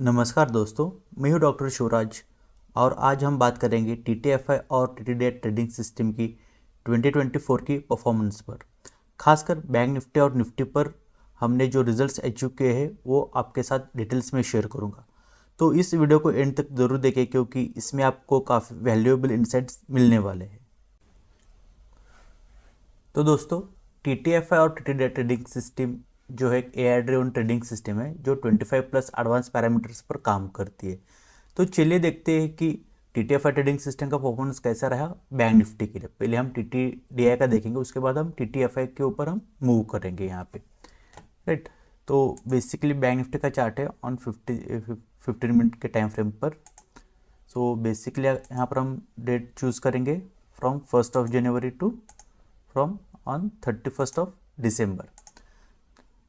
नमस्कार दोस्तों, मैं हूं डॉक्टर शिवराज और आज हम बात करेंगे टीटीएफआई और टीटीडी ट्रेडिंग सिस्टम की 2024 की परफॉर्मेंस पर। खासकर बैंक निफ्टी और निफ्टी पर हमने जो रिजल्ट्स अचीव किए हैं वो आपके साथ डिटेल्स में शेयर करूंगा। तो इस वीडियो को एंड तक ज़रूर देखें क्योंकि इसमें आपको काफ़ी वैल्यूएबल इंसाइट्स मिलने वाले हैं। तो दोस्तों, टीटीएफआई और टीटीडी ट्रेडिंग सिस्टम जो है एक एआई ड्रिवन ट्रेडिंग सिस्टम है जो 25 प्लस एडवांस पैरामीटर्स पर काम करती है। तो चलिए देखते हैं कि टीटीएफआई ट्रेडिंग सिस्टम का परफॉर्मेंस कैसा रहा बैंक निफ्टी के लिए। पहले हम टीटीडीआई का देखेंगे, उसके बाद हम टीटीएफआई के ऊपर हम मूव करेंगे यहाँ पे, राइट। तो बेसिकली बैंक निफ्टी का चार्ट है ऑन 15 मिनट के टाइम फ्रेम पर। सो बेसिकली यहाँ पर हम डेट चूज़ करेंगे फ्रॉम 1 जनवरी टू फ्रॉम ऑन 31 दिसंबर।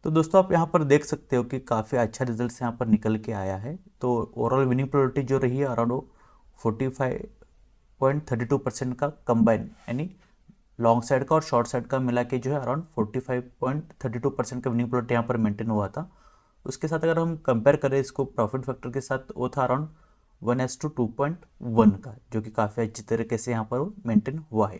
तो दोस्तों, आप यहाँ पर देख सकते हो कि काफ़ी अच्छा रिजल्ट यहाँ पर निकल के आया है। तो ओवरऑल विनिंग प्रोबेबिलिटी जो रही है अराउंड 45.32% का कंबाइन, यानी लॉन्ग साइड का और शॉर्ट साइड का मिला के जो है अराउंड 45.32% का विनिंग प्रोबेबिलिटी यहाँ पर मेंटेन हुआ था। उसके साथ अगर हम कंपेयर करें इसको प्रॉफिट फैक्टर के साथ, वो था अराउंड 1:2.1 का, जो कि काफ़ी अच्छी तरीके से यहाँ पर मेंटेन हुआ है।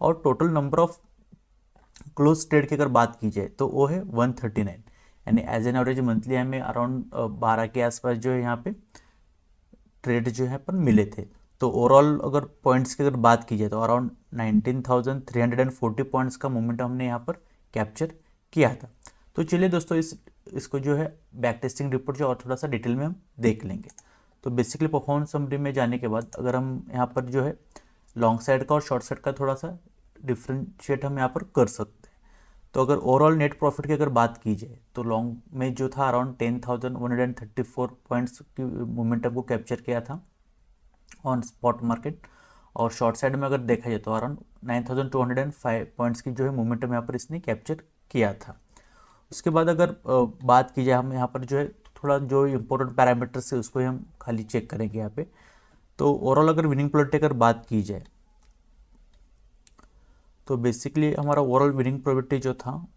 और total number of close trade की अगर बात की जाए तो वो है 139, यानी एज एन एवरेज मंथली हमें अराउंड 12 के आसपास जो है यहाँ पे ट्रेड जो है पर मिले थे। तो ओवरऑल अगर पॉइंट्स की अगर बात की जाए तो अराउंड 19,340 पॉइंट्स का मोमेंटम हमने यहाँ पर कैप्चर किया था। तो चलिए दोस्तों, इसको जो है बैक टेस्टिंग रिपोर्ट जो और थोड़ा सा डिटेल में हम देख लेंगे। तो बेसिकली परफॉर्मेंस समरी में जाने के बाद अगर हम यहाँ पर जो है लॉन्ग साइड का और शॉर्ट साइड का थोड़ा सा डिफ्रेंशिएट हम यहाँ पर कर सकते हैं। तो अगर ओवरऑल नेट प्रॉफिट की अगर बात की जाए तो लॉन्ग में जो था अराउंड 10,134 पॉइंट्स की मोमेंटम को कैप्चर किया था ऑन स्पॉट मार्केट, और शॉर्ट साइड में अगर देखा जाए तो अराउंड 9,205 पॉइंट्स की जो है मोमेंटम यहाँ पर इसने कैप्चर किया था। उसके बाद अगर बात की जाए, हम यहाँ पर जो है थोड़ा जो इम्पोर्टेंट पैरामीटर्स है उसको हम खाली चेक करेंगे यहाँ पे। तो ओवरऑल अगर विनिंग प्रोबेबिलिटी अगर बात की जाए तो बेसिकली हमारा ओवरऑल विनिंग प्रोबेबिलिटी जो था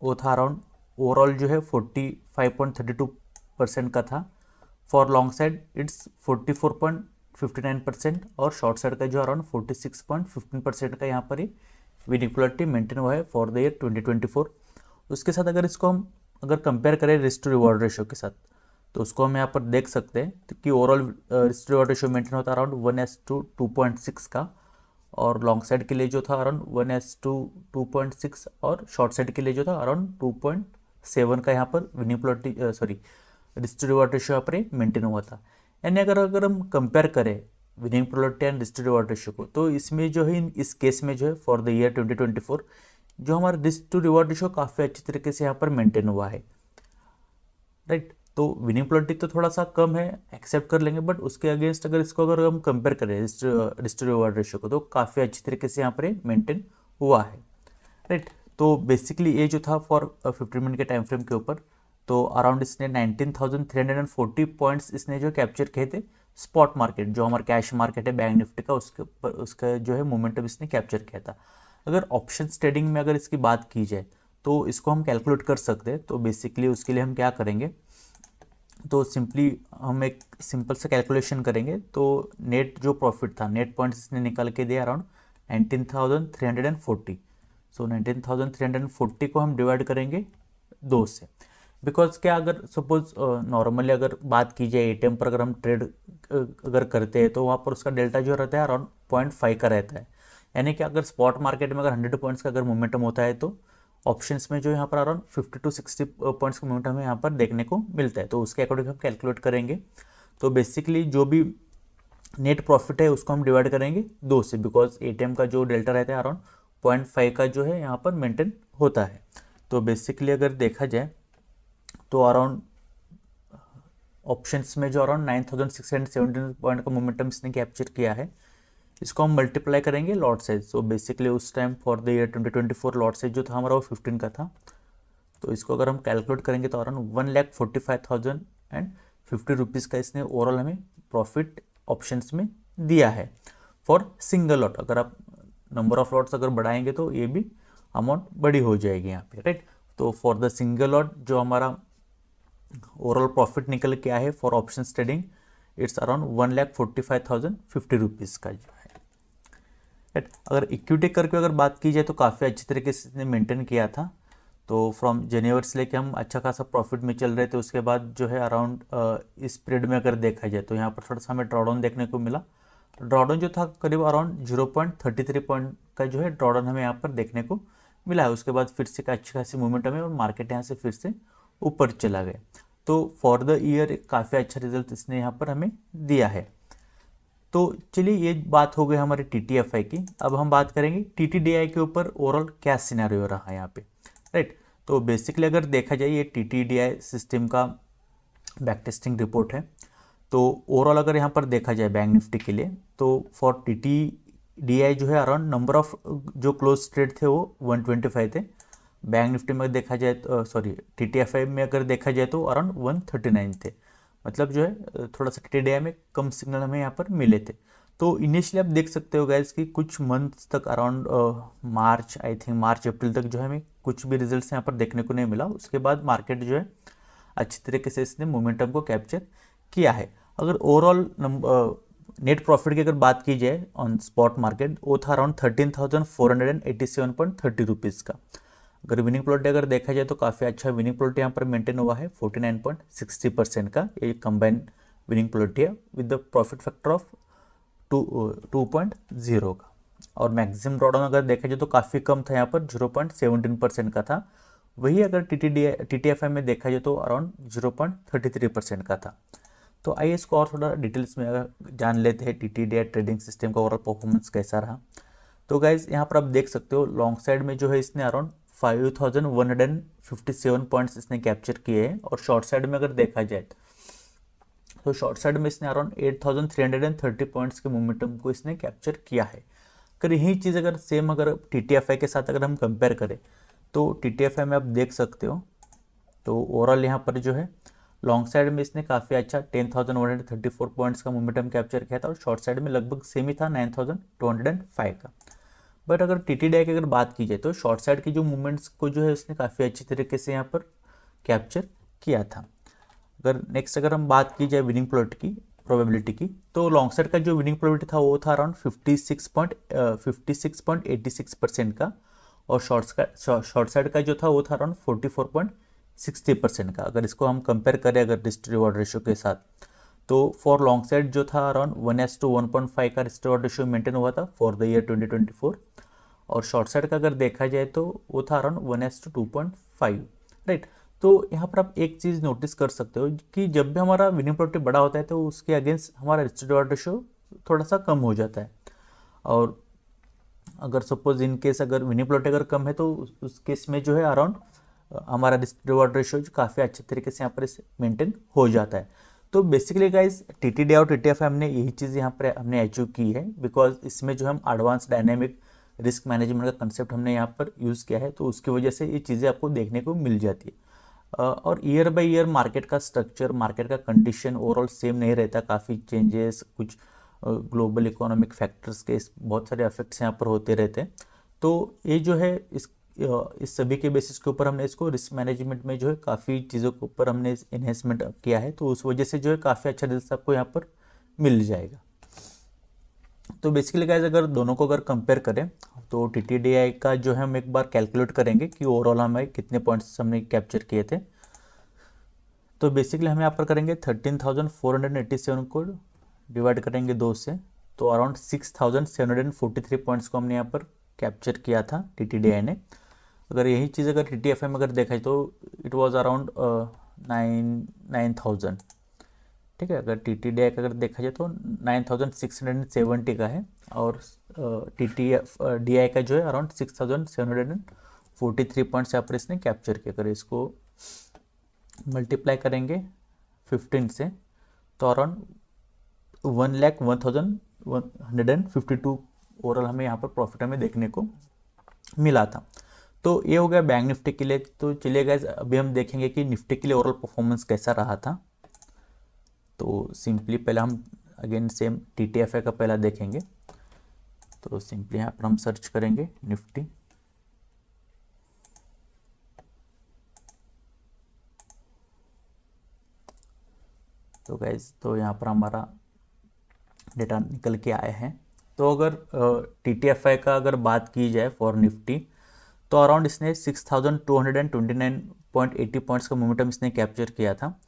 वो था अराउंड ओवरऑल जो है 45.32% का था। फॉर लॉन्ग साइड इट्स 44.59% और शॉर्ट साइड का जो अराउंड 46.15% का यहाँ पर ही विनिंग प्रोबेबिलिटी मेंटेन हुआ है फॉर द ईयर 2024। उसके साथ अगर इसको हम अगर कंपेयर करें रिस्क टू रिवॉर्ड रेशियो के साथ, तो उसको हम यहाँ पर देख सकते हैं कि overall risk to reward ratio maintain होता है अराउंड 1:2.6 का, और लॉन्ग साइड के लिए जो था अराउंड 1:2.6 और शॉर्ट साइड के लिए जो था अराउंड 2.7 का यहाँ पर winning probability sorry risk to reward ratio यहाँ पर मेंटेन हुआ था। यानी अगर हम कंपेयर करें winning probability and risk to reward ratio को, तो इसमें जो है इस केस में जो है फॉर द ईयर 2024 जो हमारा रिस्क टू रिवॉर्ड रेशियो काफ़ी अच्छी तरीके से यहाँ पर मेंटेन हुआ है, राइट। तो विनिंग प्रोबेबिलिटी तो थोड़ा सा कम है, एक्सेप्ट कर लेंगे, बट उसके अगेंस्ट अगर इसको अगर हम कंपेयर करें रिस्क टू रिवॉर्ड रेशियो को, तो काफ़ी अच्छी तरीके से यहाँ पर मेंटेन हुआ है, राइट। तो बेसिकली ये जो था फॉर 15 मिनट के टाइम फ्रेम के ऊपर, तो अराउंड इसने 19,340 पॉइंट्स इसने जो कैप्चर किए थे स्पॉट मार्केट, जो हमारा कैश मार्केट है बैंक निफ्टी का, उसके ऊपर उसका जो है मोमेंटम इसने कैप्चर किया था। अगर ऑप्शन ट्रेडिंग में अगर इसकी बात की जाए तो इसको हम कैलकुलेट कर सकते हैं। तो बेसिकली उसके लिए हम क्या करेंगे, तो सिंपली हम एक सिंपल सा कैलकुलेशन करेंगे। तो नेट जो प्रॉफिट था, नेट पॉइंट्स इसने निकाल के दिया अराउंड 19,340। सो 19,340 को हम डिवाइड करेंगे 2 से, बिकॉज क्या अगर सपोज नॉर्मली अगर बात की जाए एटीएम पर अगर हम ट्रेड अगर करते हैं तो वहाँ पर उसका डेल्टा जो रहता है अराउंड 0.5 का रहता है। यानी कि अगर स्पॉट मार्केट में अगर 100 पॉइंट्स का अगर मोमेंटम होता है तो ऑप्शंस में जो यहाँ पर अराउंड 50 to 60 पॉइंट्स का मोमेंटम हमें यहाँ पर देखने को मिलता है। तो उसके अकॉर्डिंग हम कैलकुलेट करेंगे। तो बेसिकली जो भी नेट प्रॉफिट है उसको हम डिवाइड करेंगे 2 से, बिकॉज एटीएम का जो डेल्टा रहता है अराउंड 0.5 का जो है यहाँ पर मेंटेन होता है। तो बेसिकली अगर देखा जाए तो अराउंड ऑप्शंस में जो अराउंड 9,617 पॉइंट का मोमेंटम इसने कैप्चर किया है, इसको हम मल्टीप्लाई करेंगे लॉट साइज। सो बेसिकली उस time for the year 2024 lot size जो था हमारा वो 15 का था। तो इसको अगर हम कैलकुलेट करेंगे तो अराउंड 1,45,050 रुपीज़ का इसने ओवरऑल हमें प्रॉफिट ऑप्शंस में दिया है फॉर सिंगल लॉट। अगर आप नंबर ऑफ लॉट्स अगर बढ़ाएंगे तो ये भी अमाउंट बड़ी हो जाएगी यहाँ पे, राइट। तो फॉर द सिंगल लॉट जो हमारा ओवरऑल प्रॉफिट निकल के आया है for option trading, it's around 1,45,050 rupees का जो है। राइट, अगर इक्विटी करके अगर बात की जाए तो काफ़ी अच्छी तरीके से इसने मेंटेन किया था। तो फ्रॉम जनवरी से लेके हम अच्छा खासा प्रॉफिट में चल रहे थे। उसके बाद जो है अराउंड इस पीरियड में अगर देखा जाए तो यहाँ पर थोड़ा सा हमें ड्रॉडाउन देखने को मिला। ड्रॉडाउन जो था करीब अराउंड 0.33 पॉइंट का जो है ड्रॉडाउन हमें यहाँ पर देखने को मिला है। उसके बाद फिर से अच्छी खासी मूवमेंट हमें और मार्केट यहाँ से फिर से ऊपर चला गया। तो फॉर द ईयर काफ़ी अच्छा रिजल्ट इसने यहाँ पर हमें दिया है। तो चलिए ये बात हो गई हमारी TTFI की। अब हम बात करेंगे TTDI के ऊपर ओवरऑल क्या सिनेरियो रहा है यहाँ पे। राइट, तो बेसिकली अगर देखा जाए ये TTDI सिस्टम का बैक टेस्टिंग रिपोर्ट है। तो ओवरऑल अगर यहाँ पर देखा जाए बैंक निफ्टी के लिए तो फॉर TTDI जो है अराउंड नंबर ऑफ जो क्लोज ट्रेड थे वो 125 थे। बैंक निफ्टी में देखा जाए तो सॉरी TTFI में अगर देखा जाए तो अराउंड 139 थे। मतलब जो है थोड़ा सा TTDI में कम सिग्नल हमें यहाँ पर मिले थे। तो इनिशियली आप देख सकते हो गाइस कि कुछ मंथ्स तक around March, I think March अप्रैल तक जो है हमें कुछ भी रिजल्ट्स यहाँ पर देखने को नहीं मिला। उसके बाद मार्केट जो है अच्छी तरीके से इसने मोमेंटम को कैप्चर किया है। अगर ओवरऑल नेट प्रॉफिट की अगर बात की जाए ऑन स्पॉट मार्केट वो था अराउंड 13,487.30 रुपीज़ का। अगर विनिंग प्लॉट अगर देखा जाए तो काफ़ी अच्छा विनिंग प्लॉट यहाँ पर मेंटेन हुआ है 49.60% का। ये कंबाइन विनिंग प्लॉट है with the profit factor of 2.0 का। और मैक्सिमम ड्रॉडाउन अगर देखा जाए तो काफ़ी कम था, यहाँ पर 0.17% का था। वही अगर TTFI में देखा जाए तो अराउंड 0.33% का था। तो आइए इसको और थोड़ा डिटेल्स में अगर जान लेते हैं TTDI ट्रेडिंग सिस्टम का ओवरऑल परफॉर्मेंस कैसा रहा। तो गाइज यहाँ पर आप देख सकते हो लॉन्ग साइड में जो है इसने अराउंड 5,157 पॉइंट्स इसने कैप्चर किए हैं। और शॉर्ट साइड में अगर देखा जाए तो शॉर्ट साइड में इसने अराउंड 8,330 पॉइंट्स के मोमेंटम को इसने कैप्चर किया है। अगर यही चीज़ अगर सेम अगर TTFI के साथ अगर हम कंपेयर करें तो TTFI में आप देख सकते हो तो ओवरऑल यहाँ पर जो है लॉन्ग साइड में इसने काफ़ी अच्छा 10,134 पॉइंट्स का मोमेंटम कैप्चर किया था और शॉर्ट साइड में लगभग सेम ही था 9,205 का। बट अगर TTDI की अगर बात की जाए तो शॉर्ट साइड की जो मूवमेंट्स को जो है उसने काफ़ी अच्छी तरीके से यहाँ पर कैप्चर किया था। अगर नेक्स्ट अगर हम बात की जाए विनिंग प्लॉट की प्रोबेबिलिटी की तो लॉन्ग साइड का जो विनिंग प्रोबेबिलिटी था वो था अराउंड 56.86% का। और शॉर्ट साइड का जो था वो था अराउंड 44.60% का। अगर इसको हम कंपेयर करें अगर रिस्क रिवॉर्ड रेशियो के साथ तो फॉर लॉन्ग साइड जो था अराउंड 1:1.5 का रिस्क रिवॉर्ड रेशियो मेंटेन हुआ था फॉर द ईयर 2024। और शॉर्ट साइड का अगर देखा जाए तो वो था अराउंड 1:2.5। राइट, तो यहाँ पर आप एक चीज़ नोटिस कर सकते हो कि जब भी हमारा विनिंग प्रोबेबिलिटी बड़ा होता है तो उसके अगेंस्ट हमारा रिस्क रिवॉर्ड रेशियो थोड़ा सा कम हो जाता है। और अगर सपोज इन केस अगर विनिंग प्लॉट अगर कम है तो उस केस में जो है अराउंड हमारा रिस्क रिवॉर्ड रेशियो काफ़ी अच्छे तरीके से यहाँ पर मेंटेन हो जाता है। तो बेसिकली गाइज TTDI और TTFI हमने यही चीज़ यहाँ पर हमने अचीव की है बिकॉज इसमें जो हम एडवांस डायनेमिक रिस्क मैनेजमेंट का कंसेप्ट हमने यहाँ पर यूज़ किया है। तो उसकी वजह से ये चीज़ें आपको देखने को मिल जाती है। और ईयर बाय ईयर मार्केट का स्ट्रक्चर, मार्केट का कंडीशन ओवरऑल सेम नहीं रहता, काफ़ी चेंजेस, कुछ ग्लोबल इकोनॉमिक फैक्टर्स के बहुत सारे इफेक्ट्स यहाँ पर होते रहते हैं। तो ये जो है इस सभी के बेसिस के ऊपर हमने इसको रिस्क मैनेजमेंट में जो है काफ़ी चीज़ों के ऊपर हमने इन्हेंसमेंट किया है। तो उस वजह से जो है काफ़ी अच्छा रिजल्ट आपको यहाँ पर मिल जाएगा। तो बेसिकली गाइज अगर दोनों को अगर कंपेयर करें तो TTDI का जो है हम एक बार कैलकुलेट करेंगे कि ओवरऑल हमें कितने पॉइंट्स हमने कैप्चर किए थे। तो बेसिकली हम यहाँ पर करेंगे 13,487 को डिवाइड करेंगे 2 से तो अराउंड 6,743 पॉइंट्स को हमने यहाँ पर कैप्चर किया था TTDI ने। अगर यही चीज़ अगर TTFI में अगर देखा जाए तो इट वाज अराउंड 9,000। ठीक है, अगर TTDI का अगर देखा जाए तो 9,670 का है और DI का जो है अराउंड 6,743 पॉइंट्स यहाँ पर इसने कैप्चर किया। अगर इसको मल्टीप्लाई करेंगे 15 से तो अराउंड 1,01,152 ओवरऑल हमें यहाँ पर प्रॉफिट हमें देखने को मिला था। तो ये हो गया बैंक निफ्टी के लिए। तो चलिए गाइस अभी हम देखेंगे कि निफ्टी के लिए ओवरऑल परफॉर्मेंस कैसा रहा था। तो सिंपली पहले हम अगेन सेम TTFI का पहला देखेंगे। तो सिंपली यहाँ पर हम सर्च करेंगे निफ्टी। तो गाइज तो यहाँ पर हमारा डेटा निकल के आए हैं। तो अगर TTFI का अगर बात की जाए फॉर निफ्टी, तो अराउंड इसने 6229.80 पॉइंट्स का मोमेंटम इसने कैप्चर किया था,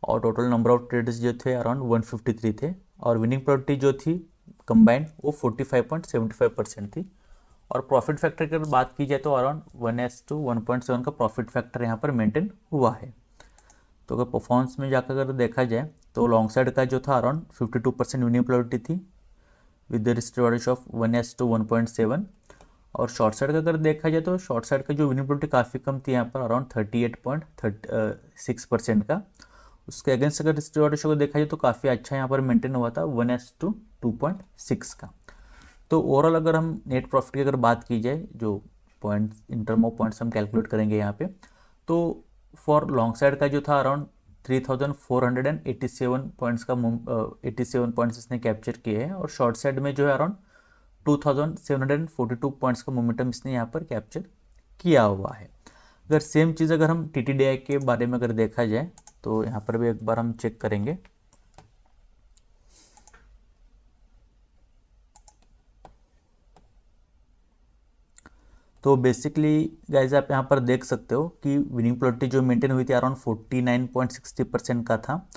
और टोटल नंबर ऑफ ट्रेडर्स जो थे अराउंड 153 थे, और विनिंग प्रोबेबिलिटी जो थी कंबाइंड वो 45.75% थी। और प्रॉफिट फैक्टर की अगर बात की जाए तो अराउंड 1:1.7 का प्रॉफिट फैक्टर यहाँ पर मेंटेन हुआ है। तो अगर परफॉर्मेंस में जाकर अगर देखा जाए तो लॉन्ग साइड का जो था अराउंड 52% विनिंग प्रोबेबिलिटी थी with the risk reward of 1:1.7। और शॉर्ट साइड का अगर देखा जाए तो शॉर्ट साइड का जो विनिंग प्रोबेबिलिटी काफ़ी कम थी यहाँ पर अराउंड 38.6% का। उसके अगेंस्ट अगर रिस्क रिवॉर्ड रेशियो को देखा जाए तो काफ़ी अच्छा यहाँ पर मेंटेन हुआ था 1:2.6 का। तो ओवरऑल अगर हम नेट प्रॉफिट की अगर बात की जाए, जो points in term of points हम कैलकुलेट करेंगे यहाँ पे, तो फॉर लॉन्ग साइड का जो था अराउंड 3487 पॉइंट्स का 87 पॉइंट्स इसने कैप्चर किए हैं, और शॉर्ट साइड में जो है अराउंड 2742 पॉइंट्स का मोमेंटम इसने यहाँ पर कैप्चर किया हुआ है। अगर सेम चीज़ अगर हम TTDI के बारे में अगर देखा जाए तो यहाँ पर भी एक बार हम चेक करेंगे। तो बेसिकली गाइज आप यहाँ पर देख सकते हो कि विनिंग प्रोबेबिलिटी जो मेंटेन हुई थी अराउंड 49.60% का था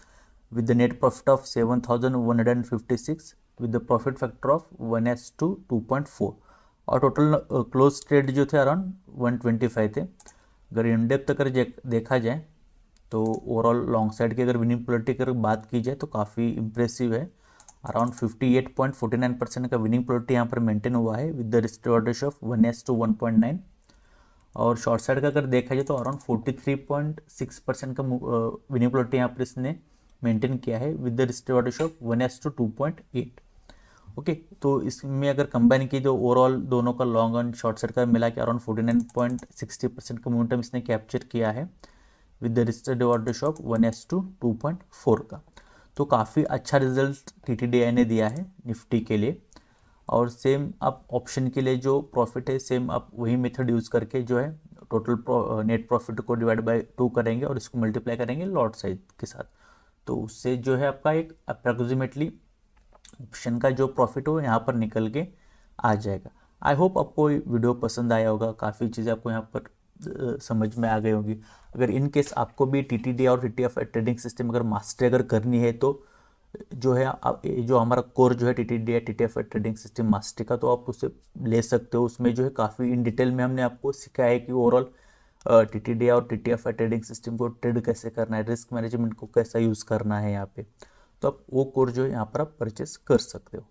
with the net profit of 7156 with the profit factor of 1:2.4, और टोटल क्लोज ट्रेड जो थे अराउंड 125 थे। अगर इन डेप्थ अगर देखा जाए तो ओवरऑल लॉन्ग साइड की अगर विनिंग प्रोबेबिलिटी की अगर बात की जाए तो काफ़ी इंप्रेसिव है, अराउंड 58.49% का विनिंग प्रोबेबिलिटी यहाँ पर मेंटेन हुआ है with the risk reward ratio of 1:1.9। और शॉर्ट साइड का अगर देखा जाए तो अराउंड 43.6% का विनिंग प्रोबेबिलिटी यहाँ पर इसने मेंटेन किया है with the risk reward ratio of 1:2.8। Okay, तो इसमें अगर कंबाइन की तो ओवरऑल दोनों का लॉन्ग एंड शॉर्ट साइड का मिला के अराउंड 49.60% का मोमेंटम इसने कैप्चर किया है with the risk reward ratio of 1:2.4 का। तो काफ़ी अच्छा रिजल्ट TTDI ने दिया है निफ्टी के लिए। और सेम आप ऑप्शन के लिए जो प्रॉफिट है सेम आप वही मेथड यूज़ करके जो है टोटल नेट प्रॉफिट को डिवाइड बाय 2 करेंगे और इसको मल्टीप्लाई करेंगे लॉट साइज के साथ, तो उससे जो है आपका एक अप्रॉक्सीमेटली ऑप्शन का जो प्रॉफिट हो यहाँ पर निकल के आ जाएगा। आई होप आपको ये वीडियो पसंद आया होगा, काफ़ी चीज़ें आपको यहाँ पर समझ में आ गई होगी। अगर इन केस आपको भी TTDI और TTF ट्रेडिंग सिस्टम अगर मास्टरी अगर करनी है तो जो है जो हमारा कोर जो है TTDI TTF trading system mastery का, तो आप उसे ले सकते हो। उसमें जो है काफ़ी इन डिटेल में हमने आपको सिखाया है कि ओवरऑल TTDI और TTF ट्रेडिंग सिस्टम को ट्रेड कैसे करना है, रिस्क मैनेजमेंट को कैसा यूज़ करना है यहाँ पे। तो आप वो कोर्स जो है यहाँ पर आप परचेस कर सकते हो।